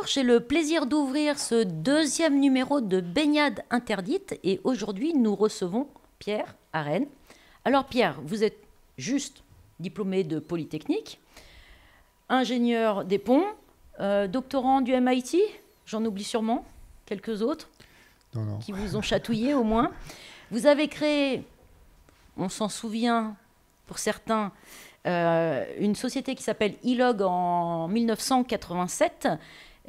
j'ai le plaisir d'ouvrir ce deuxième numéro de Baignade interdite et aujourd'hui nous recevons Pierre à Rennes. Alors Pierre, vous êtes juste diplômé de Polytechnique, ingénieur des ponts, doctorant du MIT, j'en oublie sûrement quelques autres Non. qui vous ont chatouillé au moins. Vous avez créé, on s'en souvient pour certains, une société qui s'appelle Ilog en 1987.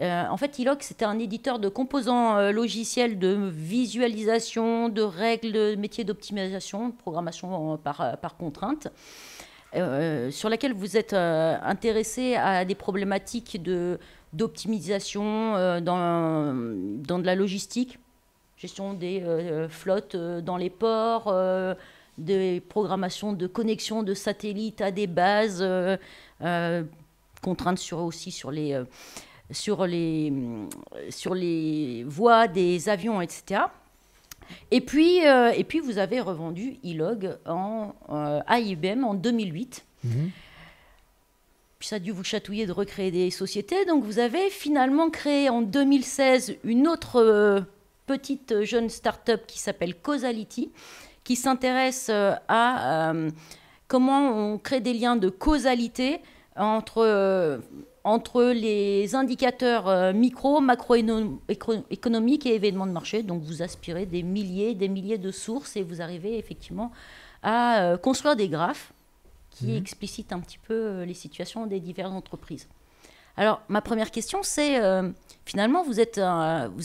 En fait, Ilog, c'était un éditeur de composants logiciels de visualisation, de règles, de métiers d'optimisation, de programmation par contrainte, sur laquelle vous êtes intéressé à des problématiques d'optimisation dans de la logistique, gestion des flottes dans les ports, des programmations de connexion de satellites à des bases, contraintes aussi sur les voies des avions, etc. Et puis vous avez revendu Ilog à IBM en 2008. Puis ça a dû vous chatouiller de recréer des sociétés. Donc vous avez finalement créé en 2016 une autre petite jeune start-up qui s'appelle Causality, qui s'intéresse à comment on crée des liens de causalité entre les indicateurs micro, macroéconomiques et événements de marché. Donc vous aspirez des milliers de sources et vous arrivez effectivement à construire des graphes qui explicitent un petit peu les situations des diverses entreprises. Alors, ma première question, c'est finalement, vous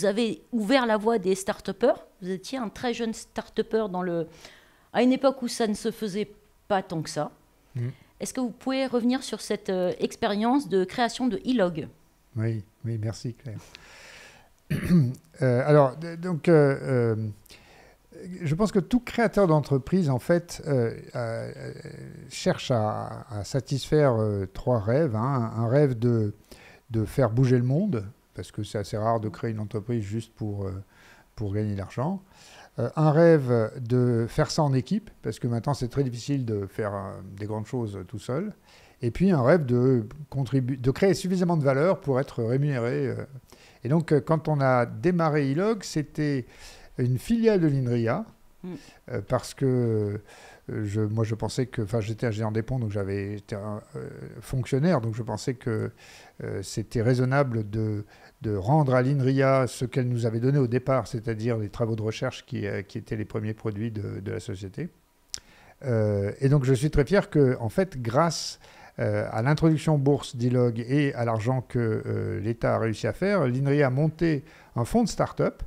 avez ouvert la voie des start-upers. Vous étiez un très jeune start-upper à une époque où ça ne se faisait pas tant que ça. Est-ce que vous pouvez revenir sur cette expérience de création de Ilog ? Oui, merci Claire. Je pense que tout créateur d'entreprise, en fait, cherche à satisfaire trois rêves. Un rêve de faire bouger le monde, parce que c'est assez rare de créer une entreprise juste pour gagner de l'argent. Un rêve de faire ça en équipe, parce que maintenant c'est très difficile de faire des grandes choses tout seul. Et puis un rêve de créer suffisamment de valeur pour être rémunéré. Et donc quand on a démarré Ilog, c'était une filiale de l'INRIA, parce que moi je pensais que, j'étais ingénieur des ponts, donc j'étais fonctionnaire, donc je pensais que c'était raisonnable de rendre à l'INRIA ce qu'elle nous avait donné au départ, c'est-à-dire les travaux de recherche qui étaient les premiers produits de la société. Et donc je suis très fier que, en fait, grâce à l'introduction bourse d'Ilog et à l'argent que l'État a réussi à faire, l'INRIA a monté un fonds de start-up.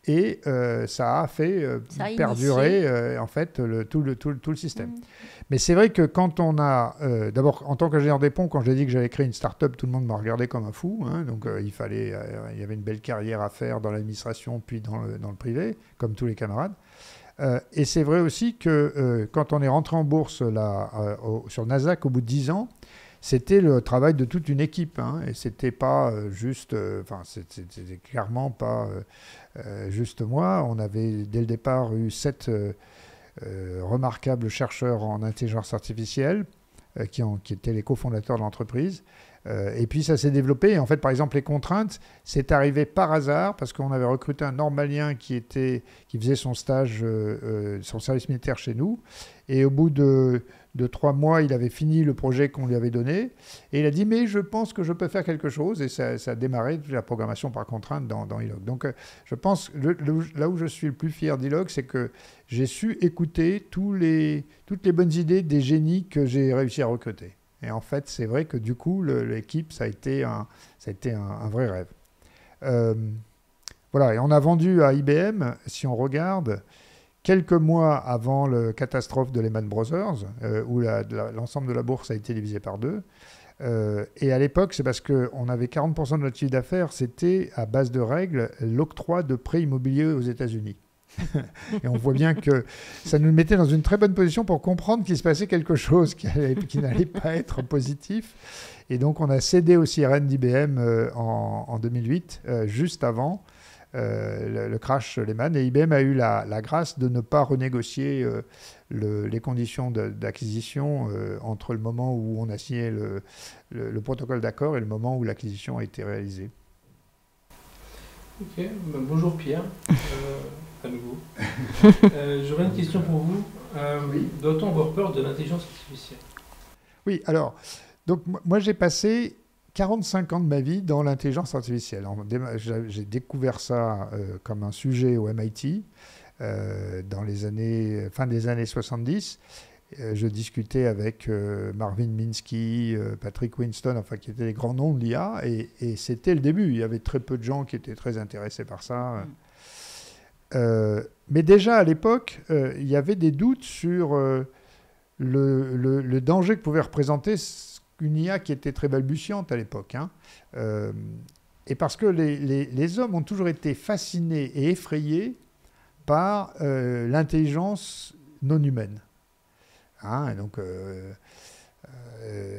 Et ça a fait perdurer en fait tout le système. Mais c'est vrai que quand on a... D'abord, en tant qu'ingénieur des ponts, quand j'ai dit que j'allais créer une start-up, tout le monde m'a regardé comme un fou. Donc il y avait une belle carrière à faire dans l'administration, puis dans le privé, comme tous les camarades. Et c'est vrai aussi que quand on est rentré en bourse sur Nasdaq au bout de 10 ans, c'était le travail de toute une équipe. Et c'était pas juste... c'était clairement pas... juste moi. On avait dès le départ eu 7 remarquables chercheurs en intelligence artificielle qui étaient les cofondateurs de l'entreprise. Et puis ça s'est développé. En fait, par exemple, les contraintes, c'est arrivé par hasard parce qu'on avait recruté un Normalien qui faisait son stage, son service militaire chez nous. Et au bout de 3 mois, il avait fini le projet qu'on lui avait donné. Et il a dit, mais je pense que je peux faire quelque chose. Et ça a démarré la programmation par contrainte dans Ilog. Donc, je pense, là où je suis le plus fier d'Ilog, c'est que j'ai su écouter toutes les bonnes idées des génies que j'ai réussi à recruter. Et en fait, c'est vrai que du coup, l'équipe, ça a été un vrai rêve. Voilà, et on a vendu à IBM, si on regarde, quelques mois avant la catastrophe de Lehman Brothers, où l'ensemble de la bourse a été divisé par 2. Et à l'époque, c'est parce qu'on avait 40% de notre chiffre d'affaires, c'était à base de règles, l'octroi de prêts immobiliers aux États-Unis. Et on voit bien que ça nous mettait dans une très bonne position pour comprendre qu'il se passait quelque chose qui n'allait pas être positif. Et donc, on a cédé aussi Rennes d'IBM en 2008, juste avant le crash Lehman. Et IBM a eu la grâce de ne pas renégocier les conditions d'acquisition entre le moment où on a signé le protocole d'accord et le moment où l'acquisition a été réalisée. Ok, ben, bonjour Pierre, à nouveau. J'aurais une question pour vous. Oui. Doit-on avoir peur de l'intelligence artificielle? Oui, alors, donc moi j'ai passé 45 ans de ma vie dans l'intelligence artificielle. J'ai découvert ça comme un sujet au MIT dans les années, fin des années 70. Je discutais avec Marvin Minsky, Patrick Winston, enfin qui étaient les grands noms de l'IA, et c'était le début. Il y avait très peu de gens qui étaient très intéressés par ça. Mais déjà à l'époque, il y avait des doutes sur le danger que pouvait représenter une IA qui était très balbutiante à l'époque. Hein. Et parce que les hommes ont toujours été fascinés et effrayés par l'intelligence non humaine. Hein, et donc,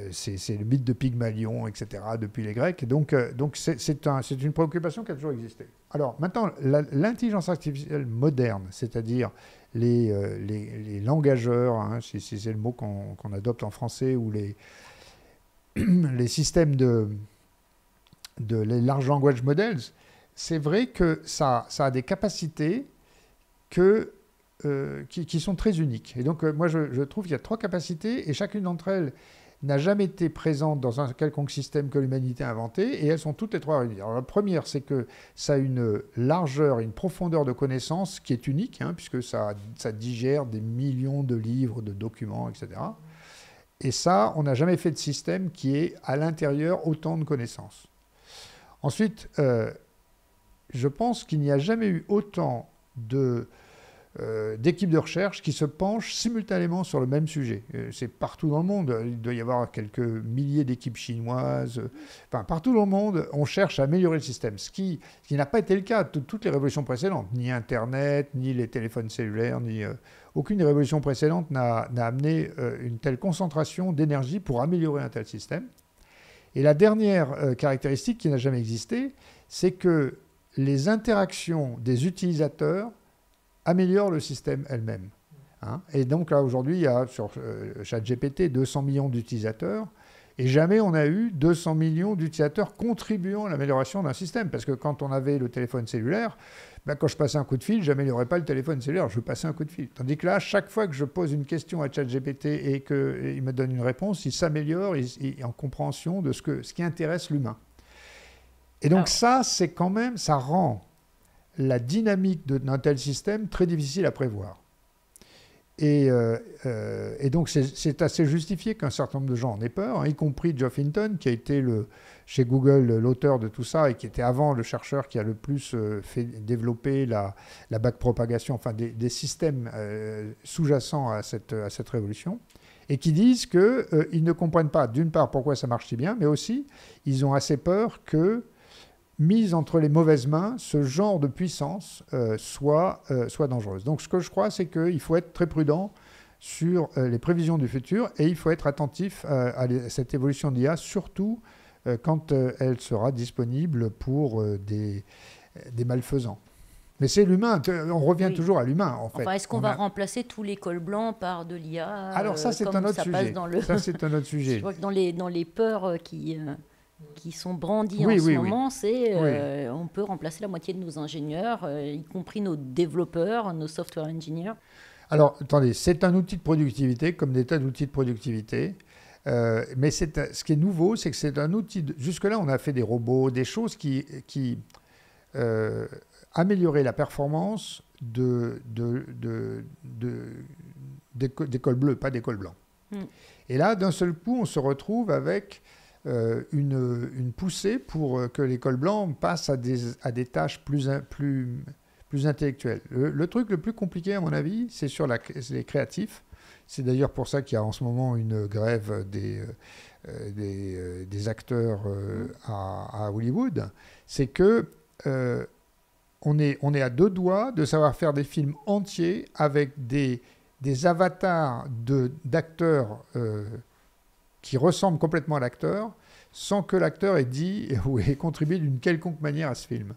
c'est le mythe de Pygmalion, etc., depuis les Grecs. Et donc c'est une préoccupation qui a toujours existé. Alors, maintenant, l'intelligence artificielle moderne, c'est-à-dire les langageurs, hein, si c'est le mot qu'on adopte en français, ou les systèmes les large language models, c'est vrai que ça a des capacités qui sont très uniques. Et donc, moi, je trouve qu'il y a 3 capacités, et chacune d'entre elles n'a jamais été présente dans un quelconque système que l'humanité a inventé, et elles sont toutes les 3 réunies. Alors, la première, c'est que ça a une largeur, une profondeur de connaissances qui est unique, hein, puisque ça digère des millions de livres, de documents, etc. Et ça, on n'a jamais fait de système qui ait à l'intérieur autant de connaissances. Ensuite, je pense qu'il n'y a jamais eu autant d'équipes de recherche qui se penchent simultanément sur le même sujet. C'est partout dans le monde. Il doit y avoir quelques milliers d'équipes chinoises. Enfin, partout dans le monde, on cherche à améliorer le système, ce qui n'a pas été le cas de toutes les révolutions précédentes. Ni Internet, ni les téléphones cellulaires, ni aucune des révolutions précédentes n'a amené une telle concentration d'énergie pour améliorer un tel système. Et la dernière caractéristique qui n'a jamais existé, c'est que les interactions des utilisateurs améliore le système elle-même. Hein. Et donc là, aujourd'hui, il y a sur ChatGPT 200 millions d'utilisateurs, et jamais on a eu 200 millions d'utilisateurs contribuant à l'amélioration d'un système. Parce que quand on avait le téléphone cellulaire, quand je passais un coup de fil, je n'améliorais pas le téléphone cellulaire, je passais un coup de fil. Tandis que là, chaque fois que je pose une question à ChatGPT et qu'il me donne une réponse, il s'améliore en compréhension de ce qui intéresse l'humain. Et donc ça, c'est quand même, ça rend la dynamique d'un tel système très difficile à prévoir. Et donc, c'est assez justifié qu'un certain nombre de gens en aient peur, hein, y compris Geoff Hinton, qui a été chez Google l'auteur de tout ça et qui était avant le chercheur qui a le plus fait développer la backpropagation, enfin des systèmes sous-jacents à cette révolution, et qui disent qu'ils ne comprennent pas, d'une part, pourquoi ça marche si bien, mais aussi, ils ont assez peur que mise entre les mauvaises mains, ce genre de puissance soit dangereuse. Donc ce que je crois, c'est qu'il faut être très prudent sur les prévisions du futur, et il faut être attentif à cette évolution de l'IA, surtout quand elle sera disponible pour des malfaisants. Mais c'est l'humain, on revient toujours à l'humain en fait. Enfin, est-ce qu'on va remplacer tous les cols blancs par de l'IA? Alors ça, c'est un autre sujet. Ça, c'est un autre sujet. Je vois que dans les peurs qui sont brandis en ce moment, c'est on peut remplacer la moitié de nos ingénieurs, y compris nos développeurs, nos software engineers. Alors, attendez, c'est un outil de productivité, comme des tas d'outils de productivité. Mais ce qui est nouveau, c'est que c'est un outil... Jusque-là, on a fait des robots, des choses qui amélioraient la performance des cols bleus, pas des cols blancs. Et là, d'un seul coup, on se retrouve avec une poussée pour que les cols blancs passent à des tâches plus intellectuelles. Le truc le plus compliqué, à mon avis, c'est sur les créatifs. C'est d'ailleurs pour ça qu'il y a en ce moment une grève des acteurs à Hollywood. C'est que on est à 2 doigts de savoir faire des films entiers avec des avatars d'acteurs qui ressemblent complètement à l'acteur, sans que l'acteur ait dit ou ait contribué d'une quelconque manière à ce film.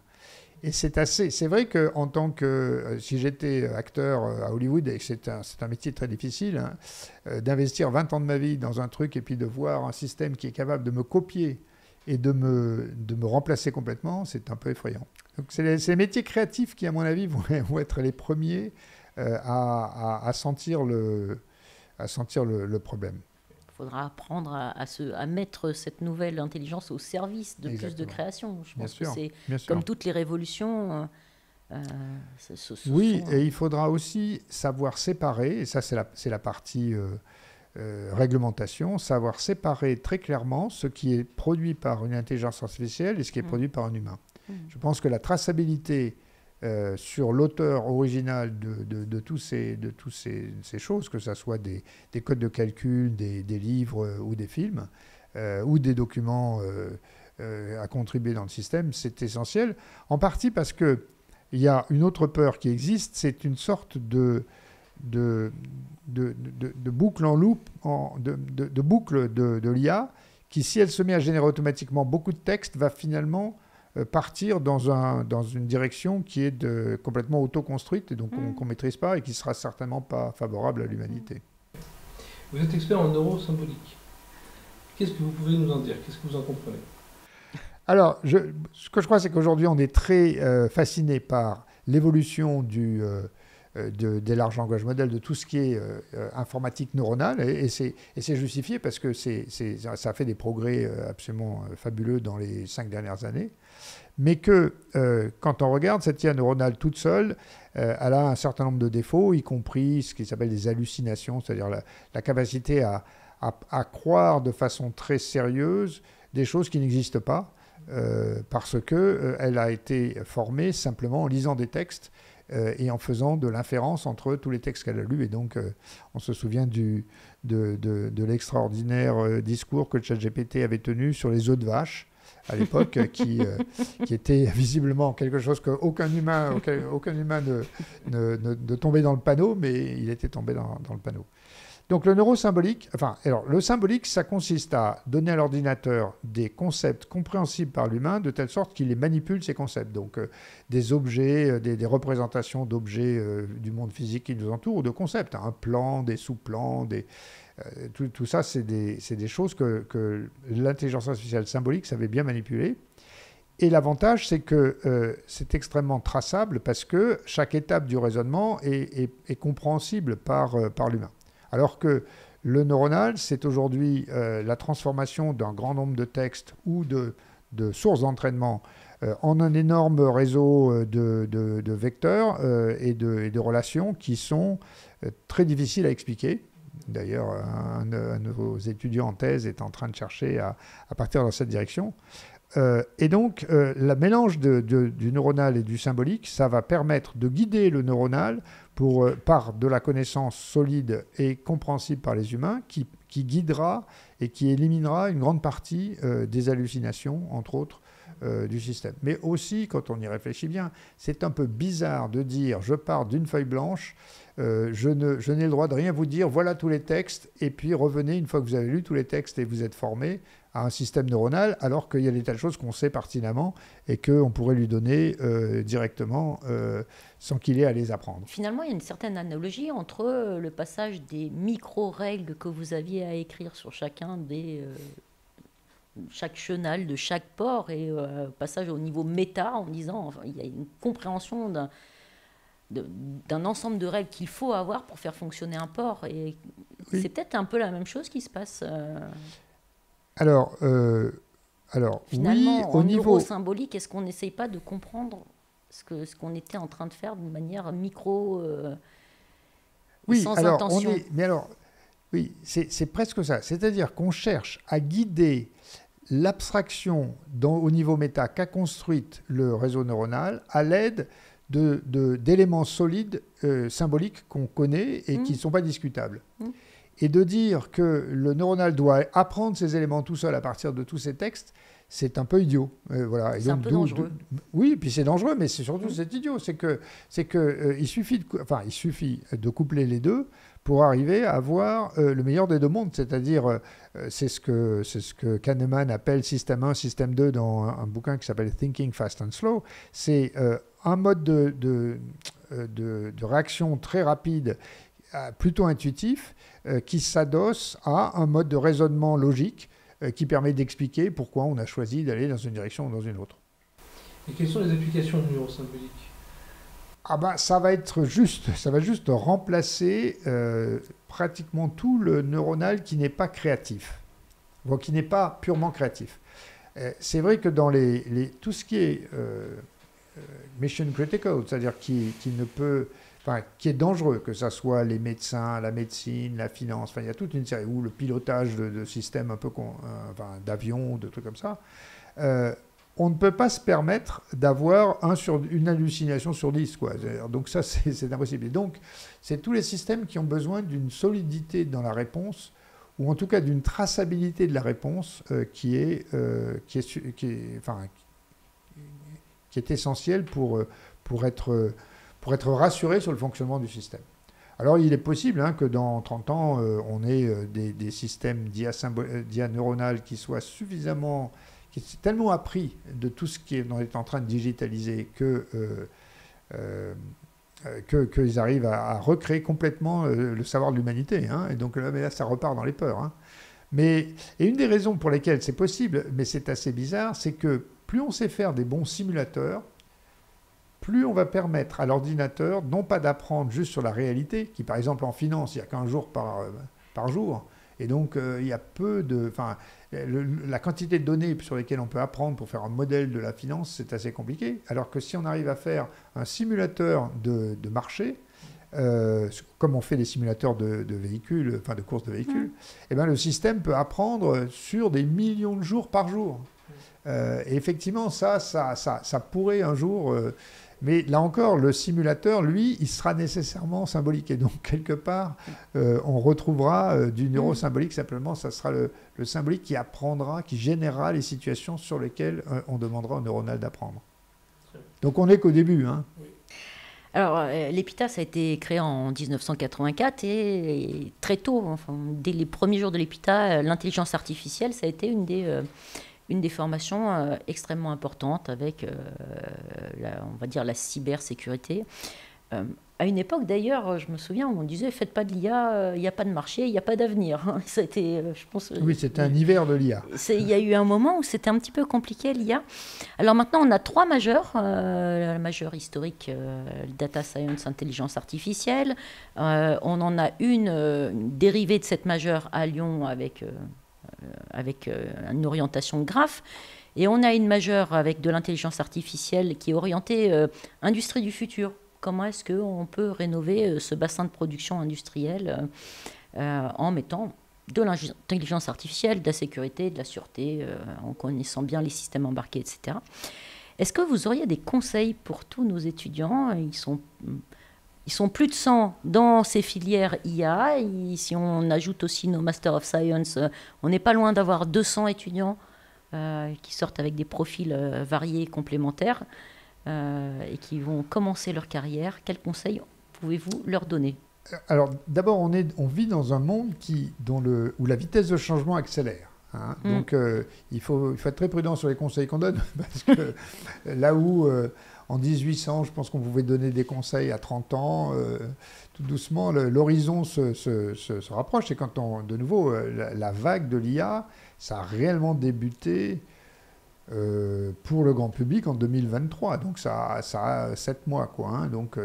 Et c'est vrai qu'en tant que, si j'étais acteur à Hollywood, et que c'est un métier très difficile, hein, d'investir 20 ans de ma vie dans un truc et puis de voir un système qui est capable de me copier et de me remplacer complètement, c'est un peu effrayant. Donc c'est les métiers créatifs qui, à mon avis, vont être les premiers à sentir le problème. Il faudra apprendre à mettre cette nouvelle intelligence au service de plus de création. Je pense que c'est comme toutes les révolutions. Oui, et il faudra aussi savoir séparer, et ça c'est la partie réglementation, savoir séparer très clairement ce qui est produit par une intelligence artificielle et ce qui est produit par un humain. Je pense que la traçabilité sur l'auteur original de toutes ces choses, que ce soit des codes de calcul, des livres ou des films, ou des documents à contribuer dans le système, c'est essentiel, en partie parce qu'il y a une autre peur qui existe, c'est une sorte de boucle en loop, de boucle de l'IA, qui, si elle se met à générer automatiquement beaucoup de texte, va finalement partir dans une direction qui est complètement auto-construite et donc qu'on ne maîtrise pas et qui ne sera certainement pas favorable à l'humanité. Vous êtes expert en neurosymbolique. Qu'est-ce que vous pouvez nous en dire? Qu'est-ce que vous en comprenez? Alors, ce que je crois, c'est qu'aujourd'hui, on est très fasciné par l'évolution des large language models, de tout ce qui est informatique neuronale, et c'est justifié parce que ça a fait des progrès absolument fabuleux dans les 5 dernières années, mais que quand on regarde cette IA neuronale toute seule, elle a un certain nombre de défauts, y compris ce qui s'appelle des hallucinations, c'est-à-dire la capacité à croire de façon très sérieuse des choses qui n'existent pas, parce qu'elle a été formée simplement en lisant des textes et en faisant de l'inférence entre tous les textes qu'elle a lus. Et donc, on se souvient de l'extraordinaire discours que ChatGPT avait tenu sur les œufs de vache à l'époque, qui était visiblement quelque chose qu'aucun humain ne tombait dans le panneau, mais il était tombé dans le panneau. Donc le neurosymbolique, le symbolique, ça consiste à donner à l'ordinateur des concepts compréhensibles par l'humain de telle sorte qu'il les manipule, ces concepts. Donc des objets, des représentations d'objets du monde physique qui nous entoure, ou de concepts, un plan, des sous-plans, tout ça, c'est des choses que l'intelligence artificielle symbolique savait bien manipuler. Et l'avantage, c'est que c'est extrêmement traçable parce que chaque étape du raisonnement est compréhensible par l'humain. Alors que le neuronal, c'est aujourd'hui la transformation d'un grand nombre de textes ou de sources d'entraînement en un énorme réseau de vecteurs et de relations qui sont très difficiles à expliquer. D'ailleurs, un de nos étudiants en thèse est en train de chercher à partir dans cette direction. Et donc, le mélange du neuronal et du symbolique, ça va permettre de guider le neuronal par de la connaissance solide et compréhensible par les humains, qui guidera et qui éliminera une grande partie des hallucinations, entre autres, du système. Mais aussi, quand on y réfléchit bien, c'est un peu bizarre de dire « je pars d'une feuille blanche », je n'ai le droit de rien vous dire, voilà tous les textes, et puis revenez une fois que vous avez lu tous les textes et vous êtes formé à un système neuronal, alors qu'il y a des tas de choses qu'on sait pertinemment et qu'on pourrait lui donner directement sans qu'il ait à les apprendre. Finalement, il y a une certaine analogie entre le passage des micro-règles que vous aviez à écrire sur chacun chaque chenal de chaque port et passage au niveau méta en disant enfin, il y a une compréhension d'un ensemble de règles qu'il faut avoir pour faire fonctionner un port. Et oui. C'est peut-être un peu la même chose qui se passe. Alors finalement, oui, en neurosymbolique, est-ce qu'on n'essaye pas de comprendre ce qu'on était en train de faire de manière micro, sans intention? Oui, c'est presque ça. C'est-à-dire qu'on cherche à guider l'abstraction au niveau méta qu'a construite le réseau neuronal à l'aide d'éléments solides symboliques qu'on connaît et qui ne sont pas discutables. Et de dire que le neuronal doit apprendre ces éléments tout seul à partir de tous ces textes, c'est un peu idiot. Voilà. C'est un peu dangereux. Oui, puis c'est dangereux, mais c'est surtout c'est idiot. Il suffit de coupler les deux pour arriver à avoir le meilleur des deux mondes. C'est-à-dire, c'est ce que Kahneman appelle système 1, système 2 dans un bouquin qui s'appelle Thinking Fast and Slow. C'est un mode de réaction très rapide, plutôt intuitif, qui s'adosse à un mode de raisonnement logique qui permet d'expliquer pourquoi on a choisi d'aller dans une direction ou dans une autre. Et quelles sont les applications du neurosymbolique? Ah ben, ça va juste remplacer pratiquement tout le neuronal qui n'est pas créatif, donc qui n'est pas purement créatif. C'est vrai que dans tout ce qui est mission critical, c'est-à-dire qui ne peut, enfin, qui est dangereux, que ce soit les médecins, la médecine, la finance, enfin, il y a toute une série, ou le pilotage de systèmes un peu, enfin, d'avions, de trucs comme ça, on ne peut pas se permettre d'avoir une hallucination sur 10, quoi. Donc ça, c'est impossible. Et donc, c'est tous les systèmes qui ont besoin d'une solidité dans la réponse, ou en tout cas d'une traçabilité de la réponse qui est essentielle pour être rassuré sur le fonctionnement du système. Alors, il est possible que dans 30 ans, on ait des systèmes d'IA neuronales qui soient suffisamment... qui est tellement appris de tout ce qu'on est en train de digitaliser qu'ils arrivent à recréer complètement le savoir de l'humanité. Et donc là, ça repart dans les peurs. Et une des raisons pour lesquelles c'est possible, mais c'est assez bizarre, c'est que plus on sait faire des bons simulateurs, plus on va permettre à l'ordinateur, non pas d'apprendre juste sur la réalité, qui par exemple en finance, il n'y a qu'un jour par jour, et donc il y a peu de... la quantité de données sur lesquelles on peut apprendre pour faire un modèle de la finance, c'est assez compliqué. Alors que si on arrive à faire un simulateur de marché, comme on fait des simulateurs de véhicules, enfin de courses de véhicules, et ben le système peut apprendre sur des millions de jours par jour. Et effectivement, ça pourrait un jour... mais là encore, le simulateur, lui, il sera nécessairement symbolique. Et donc, quelque part, on retrouvera du neurosymbolique. Simplement, ça sera le symbolique qui apprendra, qui générera les situations sur lesquelles on demandera au neuronal d'apprendre. Donc, on n'est qu'au début. Oui. Alors, l'EPITA, ça a été créé en 1984 et très tôt, enfin, dès les premiers jours de l'EPITA, l'intelligence artificielle, ça a été une des formations extrêmement importantes avec, on va dire, la cybersécurité. À une époque, d'ailleurs, je me souviens, où on disait « faites pas de l'IA, il n'y a pas de marché, il n'y a pas d'avenir ». Ça a été, je pense... Oui, c'était un hiver de l'IA. Il y a eu un moment où c'était un petit peu compliqué, l'IA. Alors maintenant, on a 3 majeurs. La majeure historique, Data Science, Intelligence Artificielle. On en a une dérivée de cette majeure à Lyon avec une orientation graph. Et on a une majeure avec de l'intelligence artificielle qui est orientée industrie du futur. Comment est-ce qu'on peut rénover ce bassin de production industrielle en mettant de l'intelligence artificielle, de la sécurité, de la sûreté, en connaissant bien les systèmes embarqués, etc. Est-ce que vous auriez des conseils pour tous nos étudiants? Ils sont plus de 100 dans ces filières IA. Et si on ajoute aussi nos Master of Science, on n'est pas loin d'avoir 200 étudiants qui sortent avec des profils variés et complémentaires et qui vont commencer leur carrière. Quels conseils pouvez-vous leur donner? Alors d'abord, on vit dans un monde où la vitesse de changement accélère. Donc il faut être très prudent sur les conseils qu'on donne, parce que là où en 1800, je pense qu'on pouvait donner des conseils à 30 ans, tout doucement, l'horizon se rapproche. Et quand de nouveau, la vague de l'IA, ça a réellement débuté pour le grand public en 2023. Donc ça a 7 mois, quoi. Donc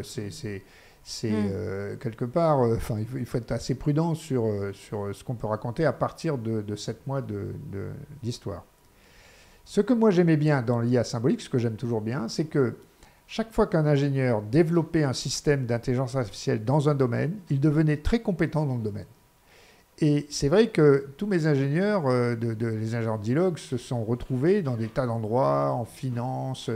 quelque part, il faut être assez prudent sur ce qu'on peut raconter à partir de 7 mois d'histoire. Ce que moi j'aimais bien dans l'IA symbolique, ce que j'aime toujours bien, c'est que chaque fois qu'un ingénieur développait un système d'intelligence artificielle dans un domaine, il devenait très compétent dans le domaine. Et c'est vrai que tous mes ingénieurs, les ingénieurs d'Ilog, se sont retrouvés dans des tas d'endroits, en finance,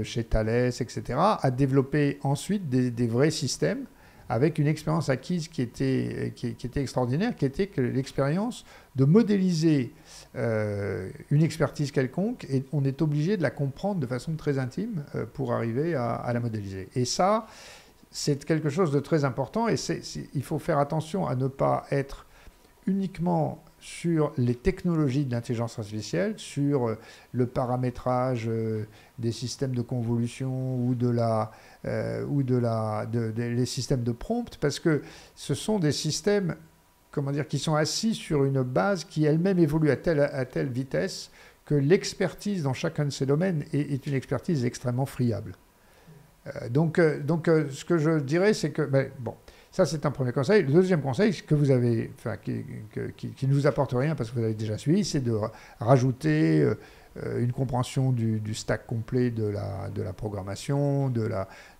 chez Thales, etc., à développer ensuite des vrais systèmes avec une expérience acquise qui était extraordinaire, qui était l'expérience de modéliser une expertise quelconque, et on est obligé de la comprendre de façon très intime pour arriver à la modéliser. Et ça, c'est quelque chose de très important, et il faut faire attention à ne pas être uniquement sur les technologies de l'intelligence artificielle, sur le paramétrage des systèmes de convolution ou les systèmes de prompt, parce que ce sont des systèmes, qui sont assis sur une base qui elle-même évolue à telle vitesse que l'expertise dans chacun de ces domaines est une expertise extrêmement friable. Donc, ce que je dirais, c'est que, bon, ça c'est un premier conseil. Le deuxième conseil que vous avez, qui ne vous apporte rien parce que vous avez déjà suivi, c'est de rajouter une compréhension du stack complet de la programmation,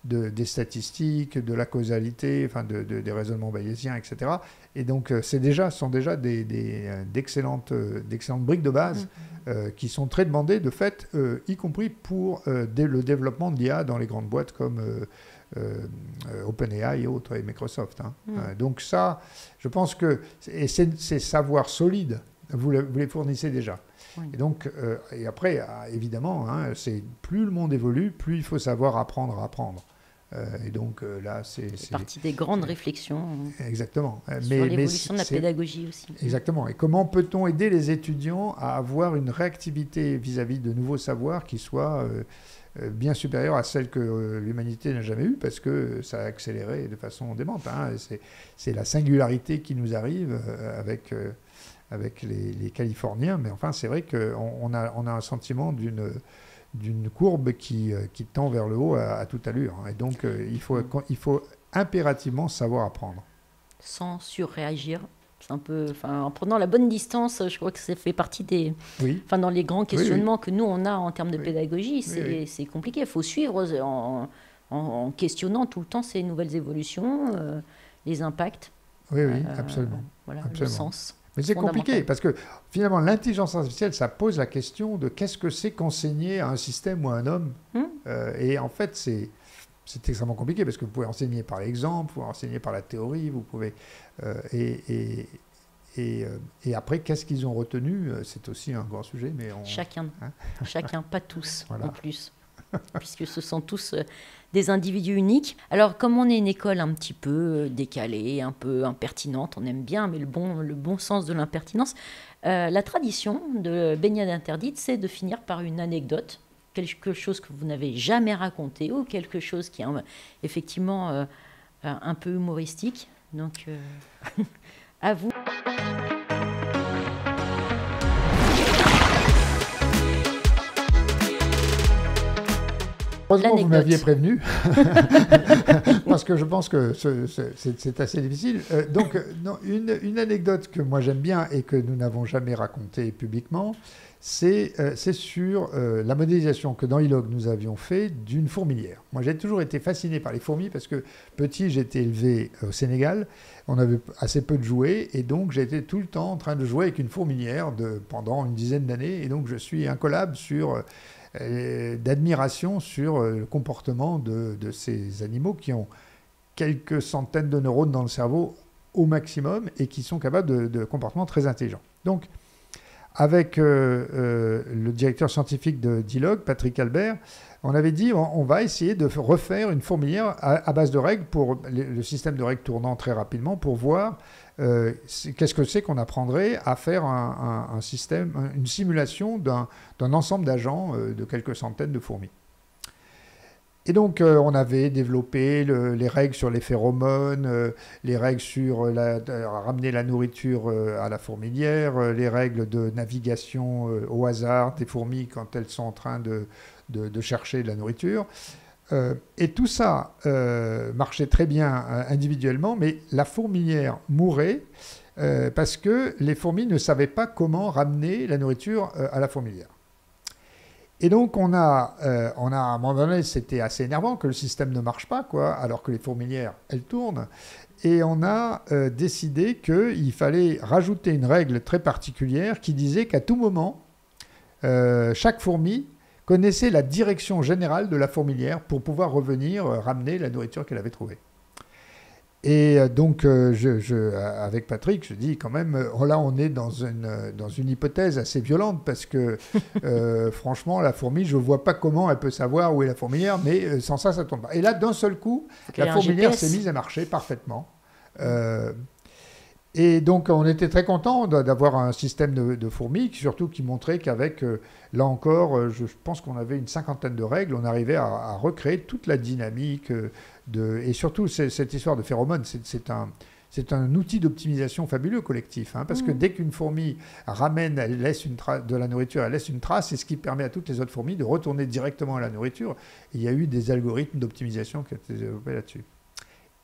des statistiques, de la causalité, enfin des raisonnements bayésiens, etc. Et donc, ce sont déjà d'excellentes briques de base qui sont très demandées, de fait, y compris pour le développement de l'IA dans les grandes boîtes comme OpenAI et autres, et Microsoft. Donc ça, je pense que ces savoirs solides, vous les fournissez déjà. Oui. Et donc, et après, évidemment, plus le monde évolue, plus il faut savoir apprendre à apprendre. Et donc là, c'est partie des grandes réflexions. Exactement. Sur l'évolution de la pédagogie aussi. Exactement. Et comment peut-on aider les étudiants à avoir une réactivité vis-à-vis de nouveaux savoirs qui soient bien supérieure à celle que l'humanité n'a jamais eue, parce que ça a accéléré de façon démente. C'est la singularité qui nous arrive avec les Californiens, mais enfin, c'est vrai qu'on a un sentiment d'une courbe qui tend vers le haut à toute allure. Et donc, il faut impérativement savoir apprendre. Sans surréagir. C'est un peu, en prenant la bonne distance, je crois que ça fait partie des... Oui. Dans les grands questionnements que nous, on a en termes de pédagogie, c'est compliqué. Il faut suivre en questionnant tout le temps ces nouvelles évolutions, les impacts. Oui, absolument. Voilà, absolument. le sens. Mais c'est compliqué, parce que finalement, l'intelligence artificielle, ça pose la question de qu'est-ce que c'est qu'enseigner à un système ou à un homme. Et en fait, c'est extrêmement compliqué, parce que vous pouvez enseigner par l'exemple, vous pouvez enseigner par la théorie, vous pouvez... Et après, qu'est-ce qu'ils ont retenu? C'est aussi un grand sujet, mais Chacun, pas tous, voilà. En plus. Puisque ce sont tous des individus uniques. Alors, comme on est une école un petit peu décalée, un peu impertinente, on aime bien, mais le bon sens de l'impertinence, la tradition de Baignade Interdite, c'est de finir par une anecdote, quelque chose que vous n'avez jamais raconté, ou quelque chose qui est effectivement un peu humoristique. Donc, à vous. Heureusement que vous m'aviez prévenu, parce que je pense que c'est assez difficile. Donc, une anecdote que moi j'aime bien et que nous n'avons jamais racontée publiquement, c'est sur la modélisation que dans ILOG nous avions fait d'une fourmilière. Moi j'ai toujours été fasciné par les fourmis parce que petit j'étais élevé au Sénégal, on avait assez peu de jouets et donc j'étais tout le temps en train de jouer avec une fourmilière pendant une dizaine d'années et donc je suis incollable d'admiration sur le comportement de ces animaux qui ont quelques centaines de neurones dans le cerveau au maximum et qui sont capables de comportements très intelligents. Donc, avec le directeur scientifique de d'ILOG, Patrick Albert, on avait dit on va essayer de refaire une fourmilière à base de règles, pour le système de règles tournant très rapidement, pour voir qu'est-ce que c'est qu'on apprendrait à faire un système, une simulation d'un ensemble d'agents de quelques centaines de fourmis. Et donc, on avait développé les règles sur les phéromones, les règles sur ramener la nourriture à la fourmilière, les règles de navigation au hasard des fourmis quand elles sont en train de chercher de la nourriture. Et tout ça marchait très bien individuellement, mais la fourmilière mourait parce que les fourmis ne savaient pas comment ramener la nourriture à la fourmilière. Et donc, on a à un moment donné, c'était assez énervant que le système ne marche pas, alors que les fourmilières, elles tournent. Et on a décidé qu'il fallait rajouter une règle très particulière qui disait qu'à tout moment, chaque fourmi connaissait la direction générale de la fourmilière pour pouvoir revenir ramener la nourriture qu'elle avait trouvée. Et donc, avec Patrick, je dis quand même, là on est dans une hypothèse assez violente parce que franchement, la fourmi, je ne vois pas comment elle peut savoir où est la fourmilière, mais sans ça, ça ne tourne pas. Et là, d'un seul coup, la fourmilière s'est mise à marcher parfaitement. Et donc, on était très contents d'avoir un système de fourmis, surtout qui montrait qu'avec, là encore, je pense qu'on avait une cinquantaine de règles, on arrivait à recréer toute la dynamique et surtout, cette histoire de phéromones, c'est un outil d'optimisation fabuleux collectif, hein, parce que dès qu'une fourmi ramène, elle laisse de la nourriture, elle laisse une trace, c'est ce qui permet à toutes les autres fourmis de retourner directement à la nourriture. Et il y a eu des algorithmes d'optimisation qui ont été développés là-dessus.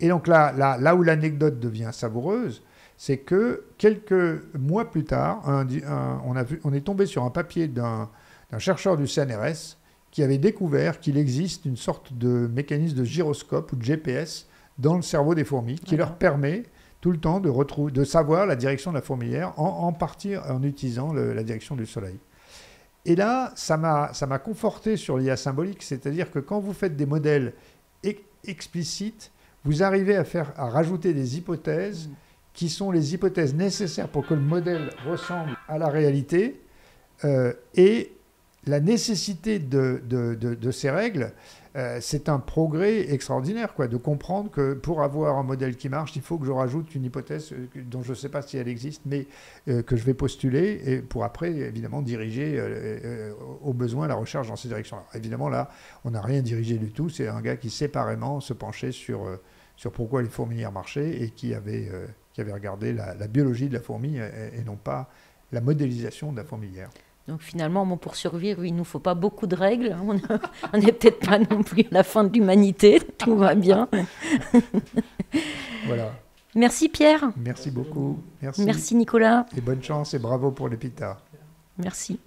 Et donc là où l'anecdote devient savoureuse, c'est que quelques mois plus tard, on est tombé sur un papier d'un chercheur du CNRS qui avait découvert qu'il existe une sorte de mécanisme de gyroscope ou de GPS dans le cerveau des fourmis qui leur permet tout le temps de savoir la direction de la fourmilière en partie en utilisant la direction du soleil. Et là, ça m'a conforté sur l'IA symbolique, c'est-à-dire que quand vous faites des modèles explicites, vous arrivez à rajouter des hypothèses qui sont les hypothèses nécessaires pour que le modèle ressemble à la réalité. Et la nécessité de ces règles, c'est un progrès extraordinaire, quoi, de comprendre que pour avoir un modèle qui marche, il faut que je rajoute une hypothèse dont je ne sais pas si elle existe, mais que je vais postuler et pour après, évidemment, diriger au besoin la recherche dans ces directions-là. Évidemment, là, on n'a rien dirigé du tout. C'est un gars qui séparément se penchait sur pourquoi les fourmilières marchaient et qui avait regardé la biologie de la fourmi et non pas la modélisation de la fourmilière. Donc finalement, pour survivre, il ne nous faut pas beaucoup de règles. On n'est peut-être pas non plus à la fin de l'humanité, tout va bien. Voilà. Merci Pierre. Merci beaucoup. Merci Nicolas. Et bonne chance et bravo pour l'épitaphe. Merci.